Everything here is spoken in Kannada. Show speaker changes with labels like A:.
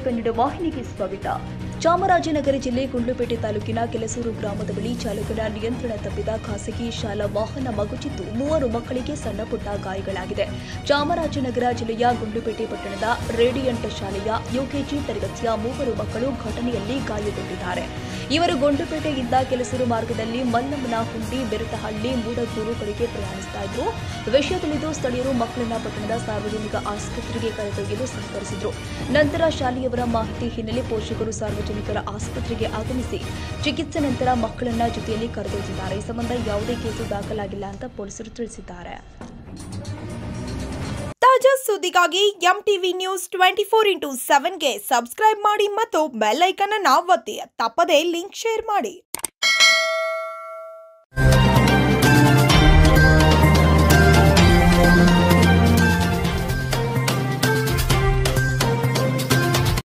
A: ಕನ್ನಡ ವಾಹಿನಿಗೆ ಸ್ವಾಗತ. ಚಾಮರಾಜನಗರ ಜಿಲ್ಲೆ ಗುಂಡ್ಲುಪೇಟೆ ತಾಲೂಕಿನ ಕೆಲಸೂರು ಗ್ರಾಮದ ಬಳಿ ಚಾಲಕನ ನಿಯಂತ್ರಣ ತಪ್ಪಿದ ಖಾಸಗಿ ಶಾಲಾ ವಾಹನ ಮಗುಚಿದ್ದು 3 ಮಕ್ಕಳಿಗೆ ಸಣ್ಣಪುಟ್ಟ ಗಾಯಗಳಾಗಿದೆ. ಚಾಮರಾಜನಗರ ಜಿಲ್ಲೆಯ ಗುಂಡ್ಲುಪೇಟೆ ಪಟ್ಟಣದ ರೇಡಿಯಂಟ್ ಶಾಲೆಯ ಯುಕೆಜಿ ತರಗತಿಯ 3 ಮಕ್ಕಳು ಘಟನೆಯಲ್ಲಿ ಗಾಯಗೊಂಡಿದ್ದಾರೆ. ಇವರು ಗುಂಡ್ಲುಪೇಟೆಯಿಂದ ಕೆಲಸೂರು ಮಾರ್ಗದಲ್ಲಿ ಮಲ್ಲಮ್ಮನಹುಂಡಿ, ಬೆರತಹಳ್ಳಿ, ಮೂಡಗೂರು ಕಡೆಗೆ ಪ್ರಯಾಣಿಸುತ್ತಾ ಇದ್ರು. ವಿಷಯ ತಿಳಿದು ಸ್ಥಳೀಯರು ಮಕ್ಕಳನ್ನ ಪಟ್ಟಣದ ಸಾರ್ವಜನಿಕ ಆಸ್ಪತ್ರೆಗೆ ಕರೆದೊಯ್ಯಲು ಸಹಕರಿಸಿದರು. ನಂತರ ಶಾಲೆಯವರ ಮಾಹಿತಿ ಹಿನ್ನೆಲೆ ಪೋಷಕರು ಸಾರ್ವಜನಿಕರ ಆಸ್ಪತ್ರೆಗೆ ಆಗಮಿಸಿ ಚಿಕಿತ್ಸೆ ನಂತರ ಮಕ್ಕಳನ್ನ ಜೊತೆಯಲ್ಲಿ ಕರೆದೊಯ್ದಿದ್ದಾರೆ. ಈ ಸಂಬಂಧ ಯಾವುದೇ ಕೇಸು ದಾಖಲಾಗಿಲ್ಲ ಅಂತ ಪೊಲೀಸರು ತಿಳಿಸಿದ್ದಾರೆ.
B: ತಾಜಾ ಸುದ್ದಿಗಾಗಿ ಎಂಟಿವಿ ನ್ಯೂಸ್ 24x7ಗೆ ಸಬ್ಸ್ಕ್ರೈಬ್ ಮಾಡಿ ಮತ್ತು ಬೆಲ್ ಐಕಾನ್ ಅನ್ನು ಒತ್ತಿ. ತಪ್ಪದೇ ಲಿಂಕ್ ಶೇರ್ ಮಾಡಿ.